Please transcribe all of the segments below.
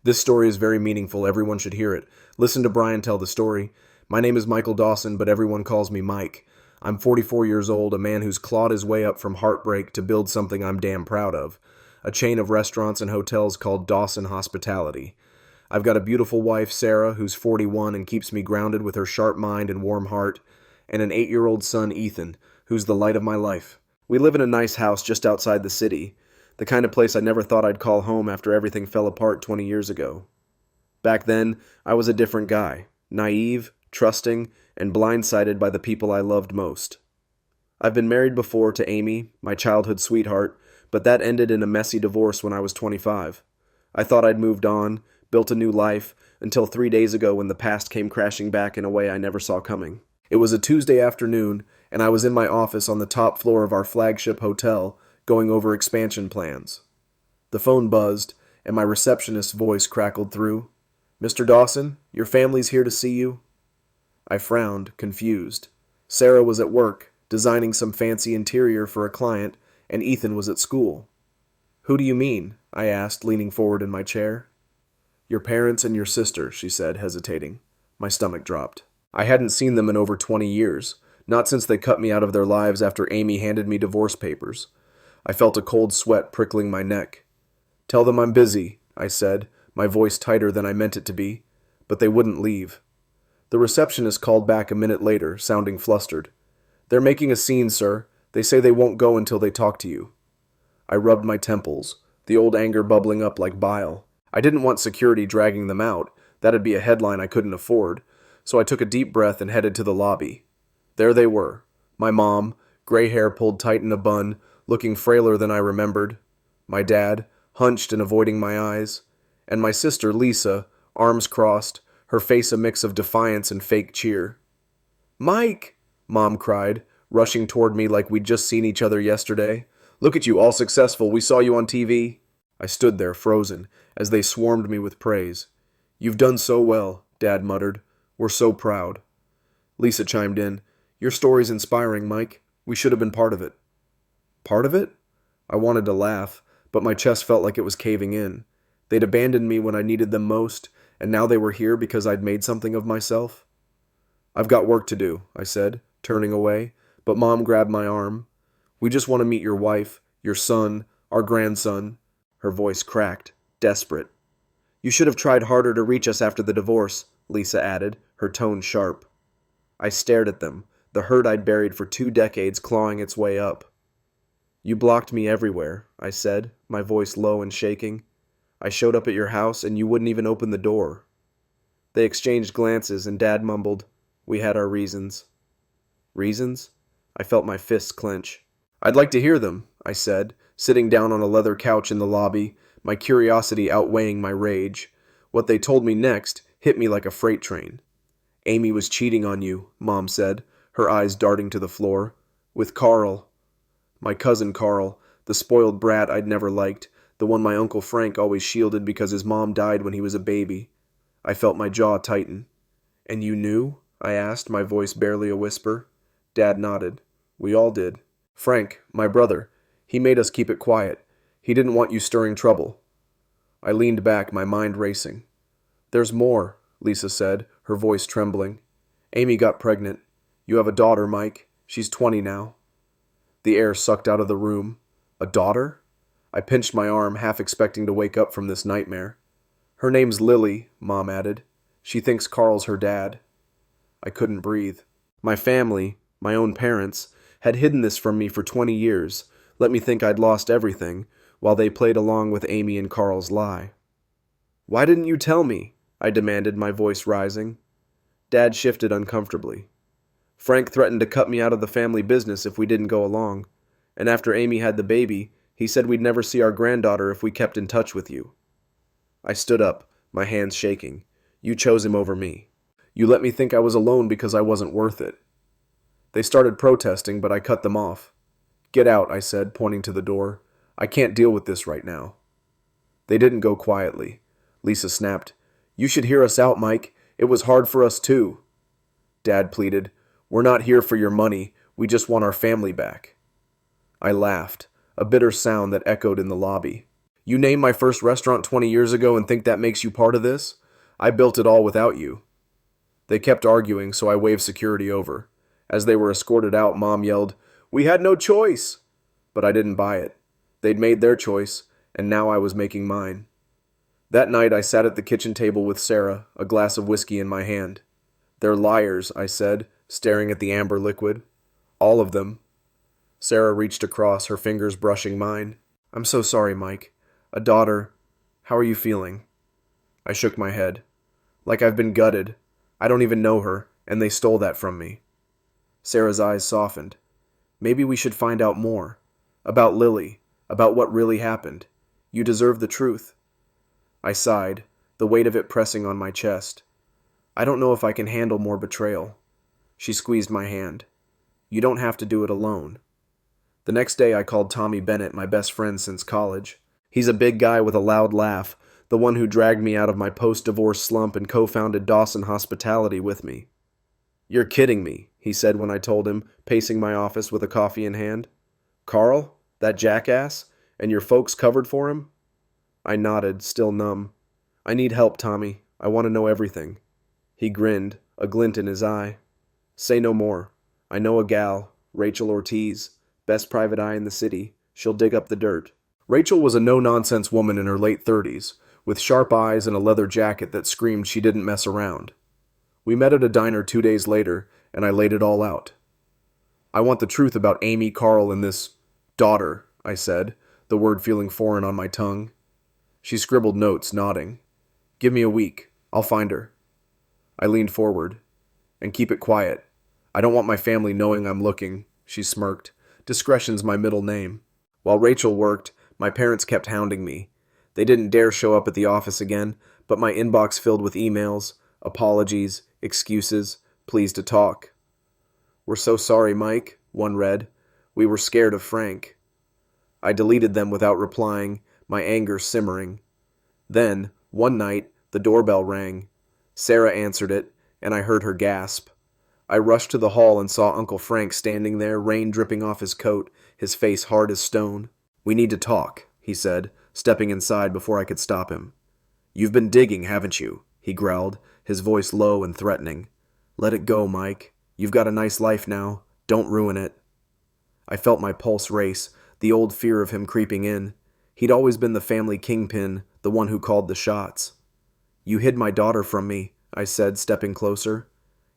This story is very meaningful. Everyone should hear it. Listen to Brian tell the story. My name is Michael Dawson, but everyone calls me Mike. I'm 44 years old, a man who's clawed his way up from heartbreak to build something I'm damn proud of. A chain of restaurants and hotels called Dawson Hospitality. I've got a beautiful wife, Sarah, who's 41 and keeps me grounded with her sharp mind and warm heart, and an 8-year-old son, Ethan, who's the light of my life. We live in a nice house just outside the city, the kind of place I never thought I'd call home after everything fell apart 20 years ago. Back then, I was a different guy, naive, trusting, and blindsided by the people I loved most. I've been married before to Amy, my childhood sweetheart, but that ended in a messy divorce when I was 25. I thought I'd moved on, built a new life, until 3 days ago when the past came crashing back in a way I never saw coming. It was a Tuesday afternoon, and I was in my office on the top floor of our flagship hotel, going over expansion plans. The phone buzzed, and my receptionist's voice crackled through. "Mr. Dawson, your family's here to see you." I frowned, confused. Sarah was at work, designing some fancy interior for a client, and Ethan was at school. "Who do you mean?" I asked, leaning forward in my chair. "Your parents and your sister," she said, hesitating. My stomach dropped. I hadn't seen them in over 20 years, not since they cut me out of their lives after Amy handed me divorce papers. I felt a cold sweat prickling my neck. "Tell them I'm busy," I said, my voice tighter than I meant it to be, but they wouldn't leave. The receptionist called back a minute later, sounding flustered. "They're making a scene, sir. They say they won't go until they talk to you." I rubbed my temples, the old anger bubbling up like bile. I didn't want security dragging them out. That'd be a headline I couldn't afford. So I took a deep breath and headed to the lobby. There they were. My mom, gray hair pulled tight in a bun, looking frailer than I remembered. My dad, hunched and avoiding my eyes. And my sister, Lisa, arms crossed, her face a mix of defiance and fake cheer. "Mike!" Mom cried, rushing toward me like we'd just seen each other yesterday. "Look at you, all successful. We saw you on TV." I stood there, frozen, as they swarmed me with praise. "You've done so well," Dad muttered. "We're so proud." Lisa chimed in. "Your story's inspiring, Mike. We should have been part of it." Part of it? I wanted to laugh, but my chest felt like it was caving in. They'd abandoned me when I needed them most, and now they were here because I'd made something of myself. "I've got work to do," I said, turning away, but Mom grabbed my arm. "We just want to meet your wife, your son, our grandson." Her voice cracked, desperate. "You should have tried harder to reach us after the divorce," Lisa added, her tone sharp. I stared at them, the hurt I'd buried for 2 decades clawing its way up. "You blocked me everywhere," I said, my voice low and shaking. "I showed up at your house and you wouldn't even open the door." They exchanged glances and Dad mumbled, "We had our reasons." Reasons? I felt my fists clench. "I'd like to hear them," I said, sitting down on a leather couch in the lobby, my curiosity outweighing my rage. What they told me next hit me like a freight train. "Amy was cheating on you," Mom said, her eyes darting to the floor. "With Carl." My cousin Carl, the spoiled brat I'd never liked, the one my Uncle Frank always shielded because his mom died when he was a baby. I felt my jaw tighten. "And you knew?" I asked, my voice barely a whisper. Dad nodded. "We all did. Frank, my brother, he made us keep it quiet. He didn't want you stirring trouble." I leaned back, my mind racing. "There's more," Lisa said, her voice trembling. "Amy got pregnant. You have a daughter, Mike. She's 20 now." The air sucked out of the room. A daughter? I pinched my arm, half expecting to wake up from this nightmare. "Her name's Lily," Mom added. "She thinks Carl's her dad." I couldn't breathe. My family, my own parents, had hidden this from me for 20 years, let me think I'd lost everything, while they played along with Amy and Carl's lie. "Why didn't you tell me?" I demanded, my voice rising. Dad shifted uncomfortably. "Frank threatened to cut me out of the family business if we didn't go along, and after Amy had the baby, he said we'd never see our granddaughter if we kept in touch with you." I stood up, my hands shaking. "You chose him over me. You let me think I was alone because I wasn't worth it." They started protesting, but I cut them off. "Get out," I said, pointing to the door. "I can't deal with this right now." They didn't go quietly. Lisa snapped, "You should hear us out, Mike. It was hard for us too." Dad pleaded, "We're not here for your money. We just want our family back." I laughed, a bitter sound that echoed in the lobby. You named my first restaurant 20 years ago and think that makes you part of this? I built it all without you. They kept arguing, so I waved security over. As they were escorted out, Mom yelled, "We had no choice!" But I didn't buy it. They'd made their choice, and now I was making mine. That night I sat at the kitchen table with Sarah, a glass of whiskey in my hand. "They're liars," I said, staring at the amber liquid. "All of them." Sarah reached across, her fingers brushing mine. "I'm so sorry, Mike. A daughter. How are you feeling?" I shook my head. "Like I've been gutted. I don't even know her, and they stole that from me." Sarah's eyes softened. "Maybe we should find out more. About Lily. About what really happened. You deserve the truth." I sighed, the weight of it pressing on my chest. "I don't know if I can handle more betrayal." She squeezed my hand. "You don't have to do it alone." The next day I called Tommy Bennett, my best friend since college. He's a big guy with a loud laugh, the one who dragged me out of my post-divorce slump and co-founded Dawson Hospitality with me. "You're kidding me," he said when I told him, pacing my office with a coffee in hand. "Carl? That jackass? And your folks covered for him?" I nodded, still numb. "I need help, Tommy. I want to know everything." He grinned, a glint in his eye. "Say no more. I know a gal, Rachel Ortiz, best private eye in the city. She'll dig up the dirt." Rachel was a no-nonsense woman in her late 30s, with sharp eyes and a leather jacket that screamed she didn't mess around. We met at a diner 2 days later, and I laid it all out. "I want the truth about Amy, Carl, and this daughter," I said, the word feeling foreign on my tongue. She scribbled notes, nodding. "Give me a week. I'll find her." I leaned forward. "And keep it quiet. I don't want my family knowing I'm looking," she smirked. "Discretion's my middle name." While Rachel worked, my parents kept hounding me. They didn't dare show up at the office again, but my inbox filled with emails, apologies, excuses, pleas to talk. "We're so sorry, Mike," one read. "We were scared of Frank." I deleted them without replying, my anger simmering. Then, one night, the doorbell rang. Sarah answered it, and I heard her gasp. I rushed to the hall and saw Uncle Frank standing there, rain dripping off his coat, his face hard as stone. "We need to talk," he said, stepping inside before I could stop him. "You've been digging, haven't you?" he growled, his voice low and threatening. "Let it go, Mike. You've got a nice life now. Don't ruin it." I felt my pulse race, the old fear of him creeping in. He'd always been the family kingpin, the one who called the shots. "You hid my daughter from me," I said, stepping closer.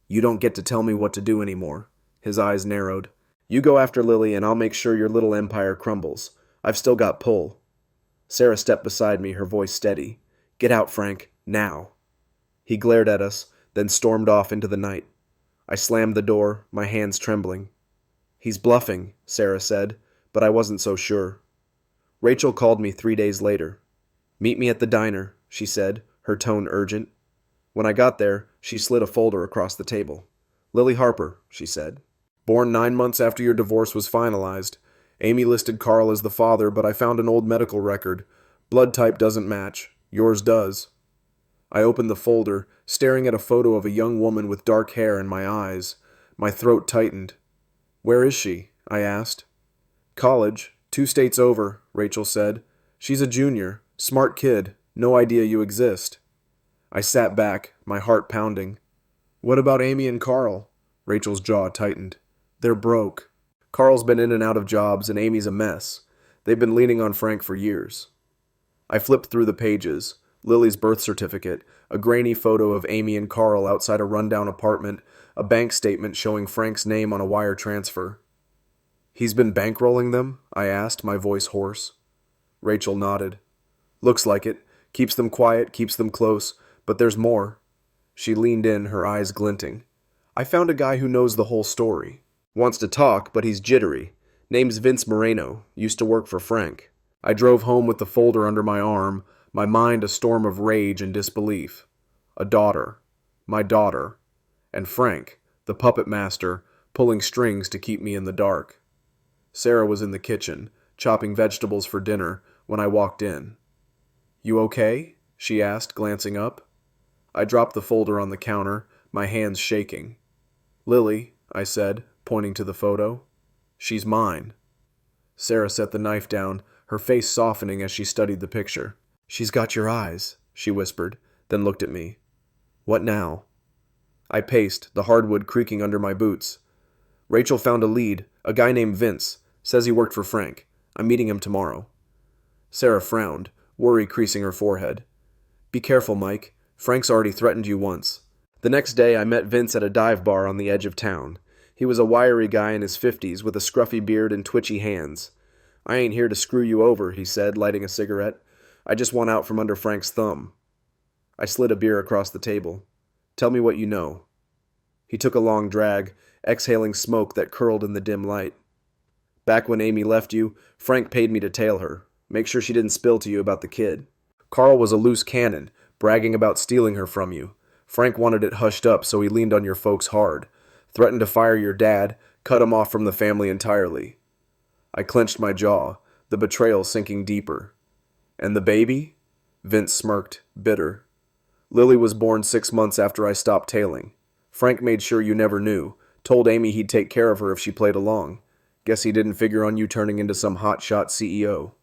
"You don't get to tell me what to do anymore." His eyes narrowed. "You go after Lily and I'll make sure your little empire crumbles. I've still got pull." Sarah stepped beside me, her voice steady. "Get out, Frank. Now." He glared at us, then stormed off into the night. I slammed the door, my hands trembling. "He's bluffing," Sarah said, but I wasn't so sure. Rachel called me 3 days later. "Meet me at the diner," she said, her tone urgent. When I got there, she slid a folder across the table. "Lily Harper," she said. "Born 9 months after your divorce was finalized. Amy listed Carl as the father, but I found an old medical record. Blood type doesn't match. Yours does." I opened the folder, staring at a photo of a young woman with dark hair in my eyes. My throat tightened. "Where is she?" I asked. "College. 2 states over," Rachel said. "She's a junior. Smart kid. No idea you exist." I sat back, my heart pounding. "What about Amy and Carl?" Rachel's jaw tightened. "They're broke. Carl's been in and out of jobs, and Amy's a mess. They've been leaning on Frank for years." I flipped through the pages. Lily's birth certificate, a grainy photo of Amy and Carl outside a rundown apartment, a bank statement showing Frank's name on a wire transfer. "He's been bankrolling them?" I asked, my voice hoarse. Rachel nodded. "Looks like it. Keeps them quiet, keeps them close, but there's more." She leaned in, her eyes glinting. "I found a guy who knows the whole story. Wants to talk, but he's jittery. Name's Vince Moreno, used to work for Frank." I drove home with the folder under my arm, my mind a storm of rage and disbelief. A daughter. My daughter. And Frank, the puppet master, pulling strings to keep me in the dark. Sarah was in the kitchen, chopping vegetables for dinner, when I walked in. "You okay?" she asked, glancing up. I dropped the folder on the counter, my hands shaking. "Lily," I said, pointing to the photo. "She's mine." Sarah set the knife down, her face softening as she studied the picture. "She's got your eyes," she whispered, then looked at me. "What now?" I paced, the hardwood creaking under my boots. "Rachel found a lead, a guy named Vince. Says he worked for Frank. I'm meeting him tomorrow." Sarah frowned, worry creasing her forehead. "Be careful, Mike. Frank's already threatened you once." The next day I met Vince at a dive bar on the edge of town. He was a wiry guy in his 50s with a scruffy beard and twitchy hands. "I ain't here to screw you over," he said, lighting a cigarette. "I just want out from under Frank's thumb." I slid a beer across the table. "Tell me what you know." He took a long drag, exhaling smoke that curled in the dim light. "Back when Amy left you, Frank paid me to tail her. Make sure she didn't spill to you about the kid. Carl was a loose cannon, bragging about stealing her from you. Frank wanted it hushed up, so he leaned on your folks hard. Threatened to fire your dad, cut him off from the family entirely." I clenched my jaw, the betrayal sinking deeper. "And the baby?" Vince smirked, bitter. "Lily was born 6 months after I stopped tailing. Frank made sure you never knew, told Amy he'd take care of her if she played along. Guess he didn't figure on you turning into some hotshot CEO."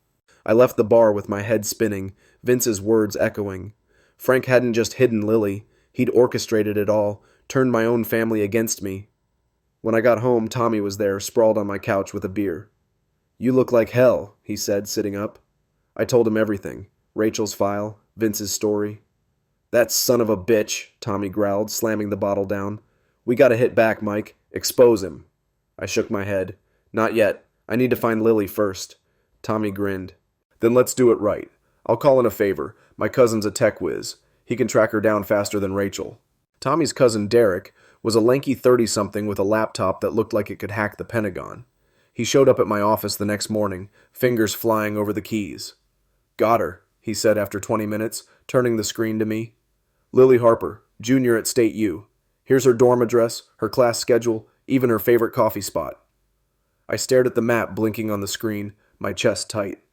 I left the bar with my head spinning, Vince's words echoing. Frank hadn't just hidden Lily, he'd orchestrated it all, turned my own family against me. When I got home, Tommy was there, sprawled on my couch with a beer. "You look like hell," he said, sitting up. I told him everything. Rachel's file, Vince's story. "That son of a bitch," Tommy growled, slamming the bottle down. "We gotta hit back, Mike. Expose him." I shook my head. "Not yet. I need to find Lily first." Tommy grinned. "Then let's do it right. I'll call in a favor. My cousin's a tech whiz. He can track her down faster than Rachel." Tommy's cousin Derek was a lanky 30-something with a laptop that looked like it could hack the Pentagon. He showed up at my office the next morning, fingers flying over the keys. "Got her," he said after 20 minutes, turning the screen to me. "Lily Harper, junior at State U. Here's her dorm address, her class schedule, even her favorite coffee spot." I stared at the map blinking on the screen, my chest tight.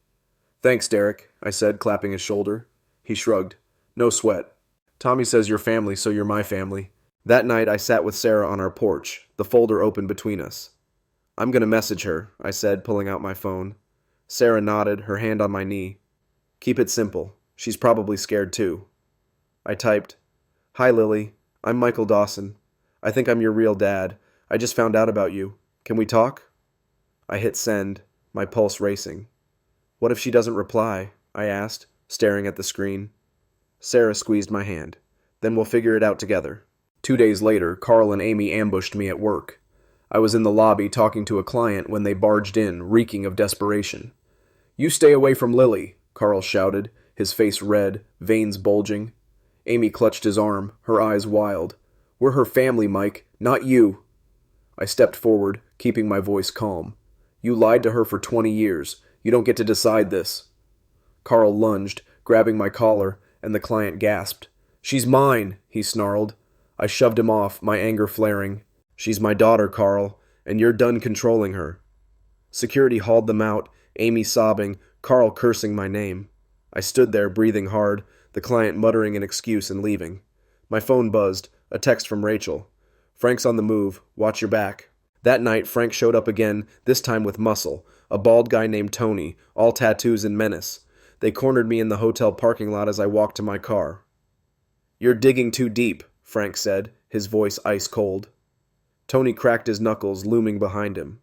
"Thanks, Derek," I said, clapping his shoulder. He shrugged. "No sweat. Tommy says you're family, so you're my family." That night I sat with Sarah on our porch, the folder open between us. "I'm gonna message her," I said, pulling out my phone. Sarah nodded, her hand on my knee. "Keep it simple. She's probably scared too." I typed, "Hi Lily, I'm Michael Dawson. I think I'm your real dad. I just found out about you. Can we talk?" I hit send, my pulse racing. "What if she doesn't reply?" I asked, staring at the screen. Sarah squeezed my hand. "Then we'll figure it out together." 2 days later, Carl and Amy ambushed me at work. I was in the lobby talking to a client when they barged in, reeking of desperation. "You stay away from Lily," Carl shouted, his face red, veins bulging. Amy clutched his arm, her eyes wild. "We're her family, Mike, not you." I stepped forward, keeping my voice calm. "You lied to her for 20 years. You don't get to decide this." Carl lunged, grabbing my collar, and the client gasped. "She's mine," he snarled. I shoved him off, my anger flaring. "She's my daughter, Carl, and you're done controlling her." Security hauled them out, Amy sobbing, Carl cursing my name. I stood there, breathing hard, the client muttering an excuse and leaving. My phone buzzed, a text from Rachel. "Frank's on the move. Watch your back." That night, Frank showed up again, this time with muscle, a bald guy named Tony, all tattoos and menace. They cornered me in the hotel parking lot as I walked to my car. "You're digging too deep," Frank said, his voice ice cold. Tony cracked his knuckles, looming behind him.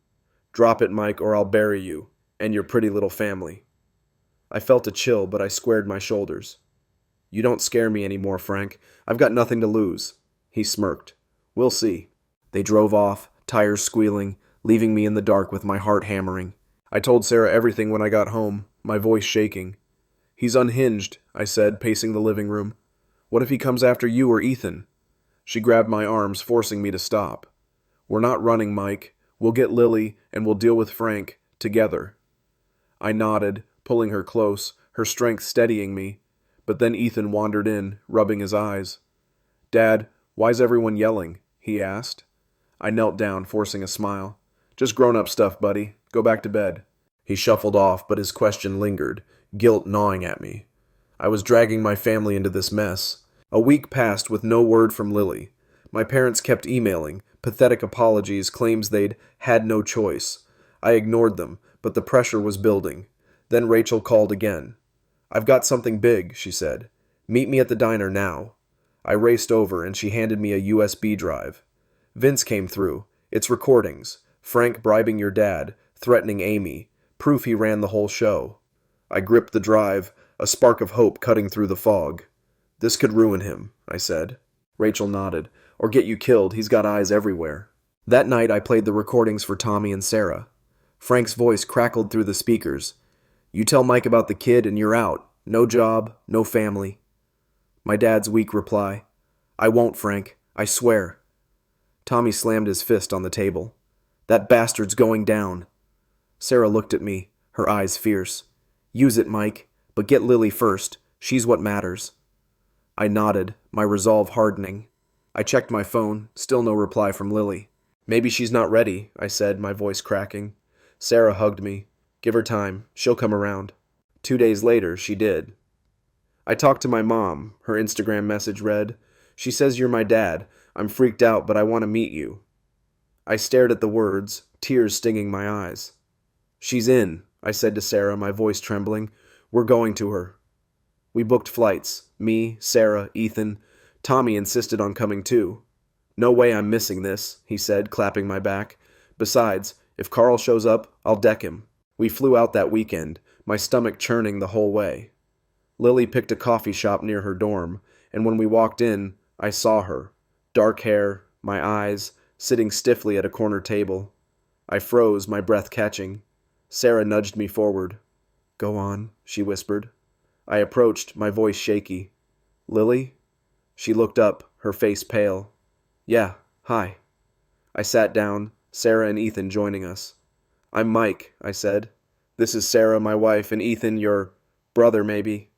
"Drop it, Mike, or I'll bury you, and your pretty little family." I felt a chill, but I squared my shoulders. "You don't scare me anymore, Frank. I've got nothing to lose." He smirked. "We'll see." They drove off, tires squealing, leaving me in the dark with my heart hammering. I told Sarah everything when I got home, my voice shaking. "He's unhinged," I said, pacing the living room. "What if he comes after you or Ethan?" She grabbed my arms, forcing me to stop. "We're not running, Mike. We'll get Lily, and we'll deal with Frank, together." I nodded, pulling her close, her strength steadying me. But then Ethan wandered in, rubbing his eyes. "Dad, why's everyone yelling?" he asked. I knelt down, forcing a smile. "Just grown-up stuff, buddy. Go back to bed." He shuffled off, but his question lingered, guilt gnawing at me. I was dragging my family into this mess. A week passed with no word from Lily. My parents kept emailing, pathetic apologies, claims they'd had no choice. I ignored them, but the pressure was building. Then Rachel called again. "I've got something big," she said. "Meet me at the diner now." I raced over and she handed me a USB drive. Vince came through. It's recordings. Frank bribing your dad, threatening Amy. Proof he ran the whole show. I gripped the drive, a spark of hope cutting through the fog. "This could ruin him," I said. Rachel nodded. "Or get you killed. He's got eyes everywhere." That night I played the recordings for Tommy and Sarah. Frank's voice crackled through the speakers. "You tell Mike about the kid and you're out. No job, no family." My dad's weak reply. "I won't, Frank. I swear." Tommy slammed his fist on the table. "That bastard's going down." Sarah looked at me, her eyes fierce. "Use it, Mike, but get Lily first. She's what matters." I nodded, my resolve hardening. I checked my phone, still no reply from Lily. "Maybe she's not ready," I said, my voice cracking. Sarah hugged me. "Give her time. She'll come around." 2 days later, she did. I talked to my mom. Her Instagram message read, "She says you're my dad. I'm freaked out, but I want to meet you." I stared at the words, tears stinging my eyes. "She's in," I said to Sarah, my voice trembling. "We're going to her." We booked flights. Me, Sarah, Ethan. Tommy insisted on coming too. "No way I'm missing this," he said, clapping my back. "Besides, if Carl shows up, I'll deck him." We flew out that weekend, my stomach churning the whole way. Lily picked a coffee shop near her dorm, and when we walked in, I saw her. Dark hair, my eyes, sitting stiffly at a corner table. I froze, my breath catching. Sarah nudged me forward. "Go on," she whispered. I approached, my voice shaky. "Lily?" She looked up, her face pale. "Yeah, hi." I sat down, Sarah and Ethan joining us. "I'm Mike," I said. "This is Sarah, my wife, and Ethan, your brother, maybe."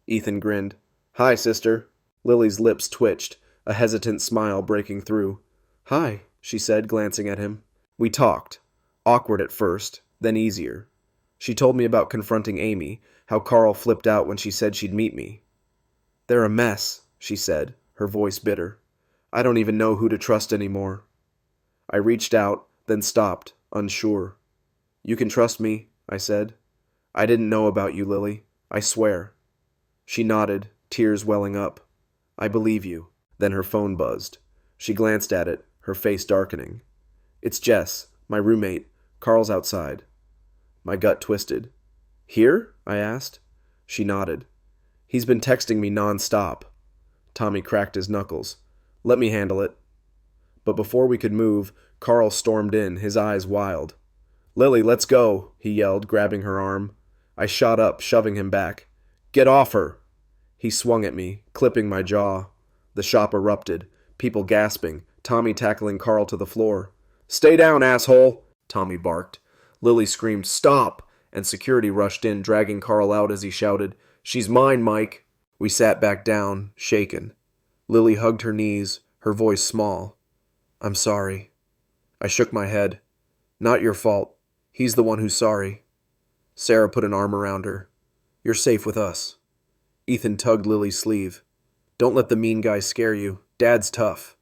Ethan grinned. "Hi, sister." Lily's lips twitched, a hesitant smile breaking through. "Hi," she said, glancing at him. We talked. Awkward at first, then easier. She told me about confronting Amy, how Carl flipped out when she said she'd meet me. "They're a mess," she said, her voice bitter. "I don't even know who to trust anymore." I reached out, then stopped, unsure. "You can trust me," I said. "I didn't know about you, Lily. I swear." She nodded, tears welling up. "I believe you." Then her phone buzzed. She glanced at it, her face darkening. "It's Jess, my roommate. Carl's outside." My gut twisted. "Here?" I asked. She nodded. "He's been texting me non-stop." Tommy cracked his knuckles. "Let me handle it." But before we could move, Carl stormed in, his eyes wild. "Lily, let's go," he yelled, grabbing her arm. I shot up, shoving him back. "Get off her!" He swung at me, clipping my jaw. The shop erupted, people gasping, Tommy tackling Carl to the floor. "Stay down, asshole!" Tommy barked. Lily screamed, "Stop!" and security rushed in, dragging Carl out as he shouted, "She's mine, Mike!" We sat back down, shaken. Lily hugged her knees, her voice small. "I'm sorry." I shook my head. "Not your fault. He's the one who's sorry." Sarah put an arm around her. "You're safe with us." Ethan tugged Lily's sleeve. "Don't let the mean guy scare you. Dad's tough."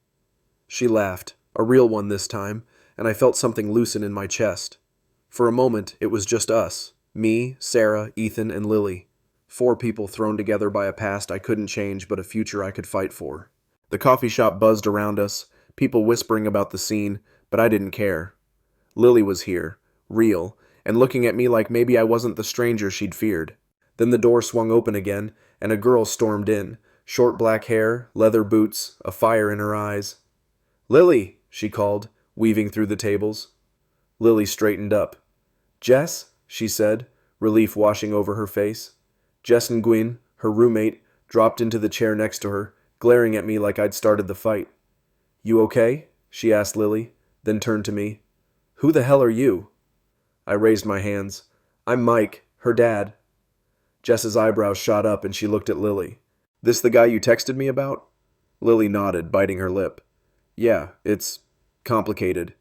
She laughed, a real one this time, and I felt something loosen in my chest. For a moment, it was just us. Me, Sarah, Ethan, and Lily. 4 people thrown together by a past I couldn't change but a future I could fight for. The coffee shop buzzed around us, people whispering about the scene, but I didn't care. Lily was here, real, and looking at me like maybe I wasn't the stranger she'd feared. Then the door swung open again, and a girl stormed in. Short black hair, leather boots, a fire in her eyes. "Lily!" she called, weaving through the tables. Lily straightened up. "Jess?" she said, relief washing over her face. Jess and Gwyn, her roommate, dropped into the chair next to her, glaring at me like I'd started the fight. "You okay?" she asked Lily, then turned to me. "Who the hell are you?" I raised my hands. "I'm Mike, her dad." Jess's eyebrows shot up and she looked at Lily. "This the guy you texted me about?" Lily nodded, biting her lip. "Yeah, it's complicated."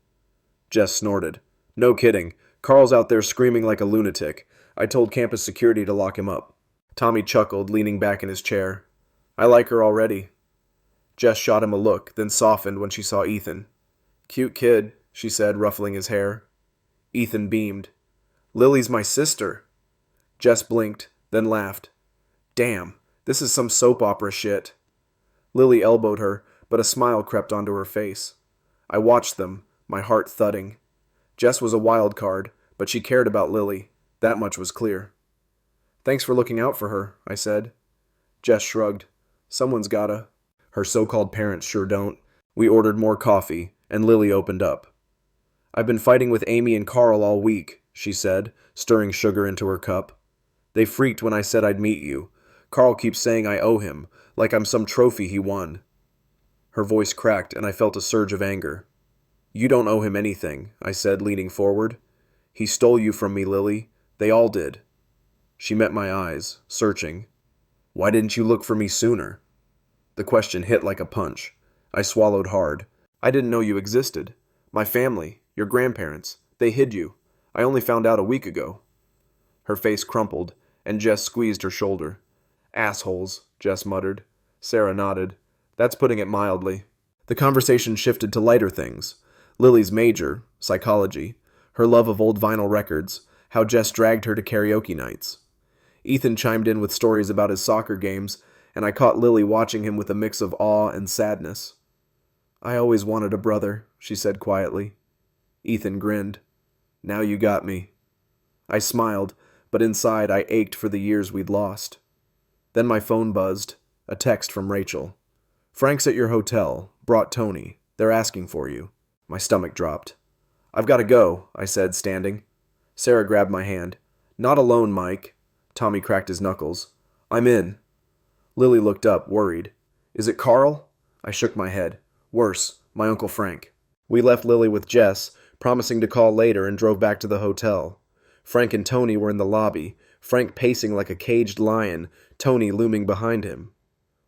Jess snorted. "No kidding. Carl's out there screaming like a lunatic. I told campus security to lock him up." Tommy chuckled, leaning back in his chair. "I like her already." Jess shot him a look, then softened when she saw Ethan. "Cute kid," she said, ruffling his hair. Ethan beamed. "Lily's my sister." Jess blinked, then laughed. Damn, this is some soap opera shit. Lily elbowed her, but a smile crept onto her face. I watched them, my heart thudding. Jess was a wild card, but she cared about Lily. That much was clear. Thanks for looking out for her, I said. Jess shrugged. Someone's gotta. Her so-called parents sure don't. We ordered more coffee, and Lily opened up. I've been fighting with Amy and Carl all week, she said, stirring sugar into her cup. They freaked when I said I'd meet you. Carl keeps saying I owe him, like I'm some trophy he won. Her voice cracked, and I felt a surge of anger. You don't owe him anything, I said, leaning forward. He stole you from me, Lily. They all did. She met my eyes, searching. Why didn't you look for me sooner? The question hit like a punch. I swallowed hard. I didn't know you existed. My family, your grandparents, they hid you. I only found out a week ago. Her face crumpled, and Jess squeezed her shoulder. Assholes, Jess muttered. Sarah nodded. That's putting it mildly. The conversation shifted to lighter things. Lily's major, psychology, her love of old vinyl records, how Jess dragged her to karaoke nights. Ethan chimed in with stories about his soccer games, and I caught Lily watching him with a mix of awe and sadness. I always wanted a brother, she said quietly. Ethan grinned. Now you got me. I smiled, but inside I ached for the years we'd lost. Then my phone buzzed, a text from Rachel. Frank's at your hotel, brought Tony. They're asking for you. My stomach dropped. I've got to go, I said, standing. Sarah grabbed my hand. Not alone, Mike. Tommy cracked his knuckles. I'm in. Lily looked up, worried. Is it Carl? I shook my head. Worse, my Uncle Frank. We left Lily with Jess, promising to call later, and drove back to the hotel. Frank and Tony were in the lobby, Frank pacing like a caged lion, Tony looming behind him.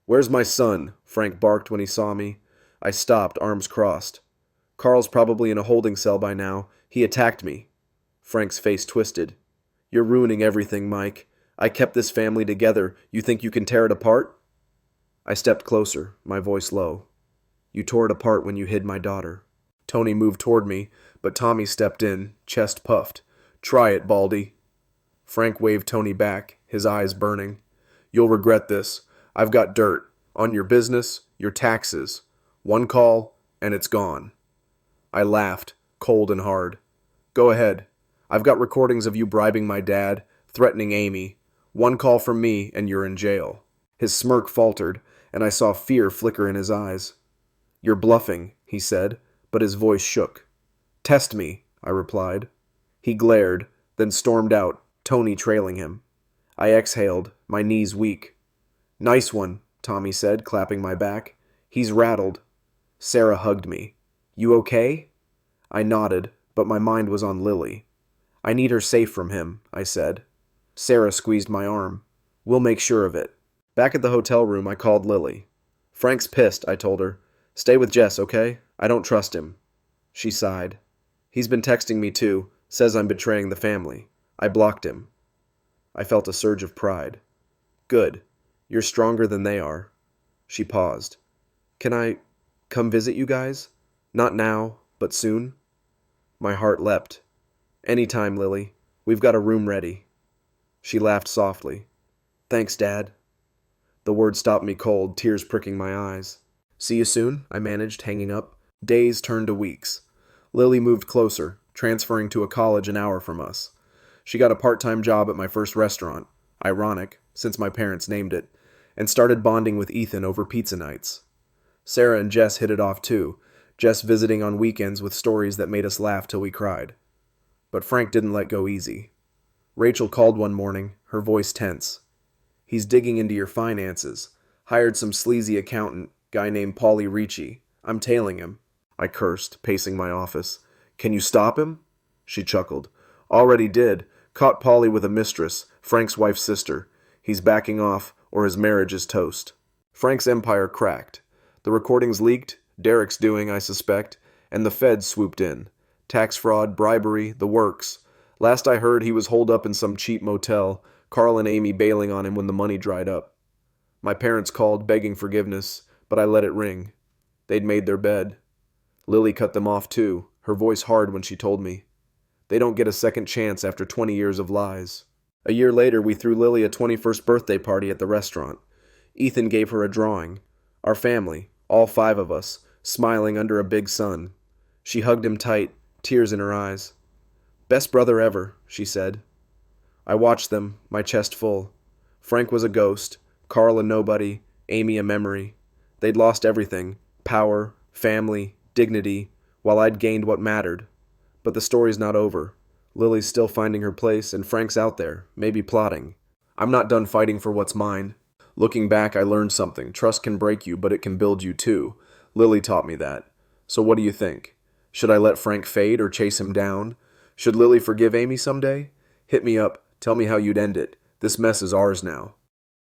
Where's my son? Frank barked when he saw me. I stopped, arms crossed. Carl's probably in a holding cell by now. He attacked me. Frank's face twisted. You're ruining everything, Mike. I kept this family together. You think you can tear it apart? I stepped closer, my voice low. You tore it apart when you hid my daughter. Tony moved toward me, but Tommy stepped in, chest puffed. Try it, Baldy. Frank waved Tony back, his eyes burning. You'll regret this. I've got dirt. On your business, your taxes. One call, and it's gone. I laughed, cold and hard. Go ahead. I've got recordings of you bribing my dad, threatening Amy. One call from me, and you're in jail. His smirk faltered, and I saw fear flicker in his eyes. You're bluffing, he said, but his voice shook. Test me, I replied. He glared, then stormed out, Tony trailing him. I exhaled, my knees weak. Nice one, Tommy said, clapping my back. He's rattled. Sarah hugged me. You okay? I nodded, but my mind was on Lily. I need her safe from him, I said. Sarah squeezed my arm. We'll make sure of it. Back at the hotel room, I called Lily. Frank's pissed, I told her. Stay with Jess, okay? I don't trust him. She sighed. He's been texting me too, says I'm betraying the family. I blocked him. I felt a surge of pride. Good. You're stronger than they are. She paused. Can I come visit you guys? Not now, but soon? My heart leapt. Anytime, Lily. We've got a room ready. She laughed softly. Thanks, Dad. The word stopped me cold, tears pricking my eyes. See you soon, I managed, hanging up. Days turned to weeks. Lily moved closer, transferring to a college an hour from us. She got a part-time job at my first restaurant, ironic, since my parents named it, and started bonding with Ethan over pizza nights. Sarah and Jess hit it off too, Jess visiting on weekends with stories that made us laugh till we cried. But Frank didn't let go easy. Rachel called one morning, her voice tense. He's digging into your finances. Hired some sleazy accountant, guy named Paulie Ricci. I'm tailing him. I cursed, pacing my office. Can you stop him? She chuckled. Already did. Caught Paulie with a mistress, Frank's wife's sister. He's backing off, or his marriage is toast. Frank's empire cracked. The recordings leaked, Derek's doing, I suspect, and the feds swooped in. Tax fraud, bribery, the works. Last I heard, he was holed up in some cheap motel, Carl and Amy bailing on him when the money dried up. My parents called, begging forgiveness, but I let it ring. They'd made their bed. Lily cut them off too, her voice hard when she told me. They don't get a second chance after 20 years of lies. A year later, we threw Lily a 21st birthday party at the restaurant. Ethan gave her a drawing. Our family, all 5 of us, smiling under a big sun. She hugged him tight, tears in her eyes. "Best brother ever," she said. I watched them, my chest full. Frank was a ghost, Carl a nobody, Amy a memory. They'd lost everything, power, family, dignity, while I'd gained what mattered. But the story's not over. Lily's still finding her place, and Frank's out there, maybe plotting. I'm not done fighting for what's mine. Looking back, I learned something. Trust can break you, but it can build you too. Lily taught me that. So what do you think? Should I let Frank fade or chase him down? Should Lily forgive Amy someday? Hit me up. Tell me how you'd end it. This mess is ours now.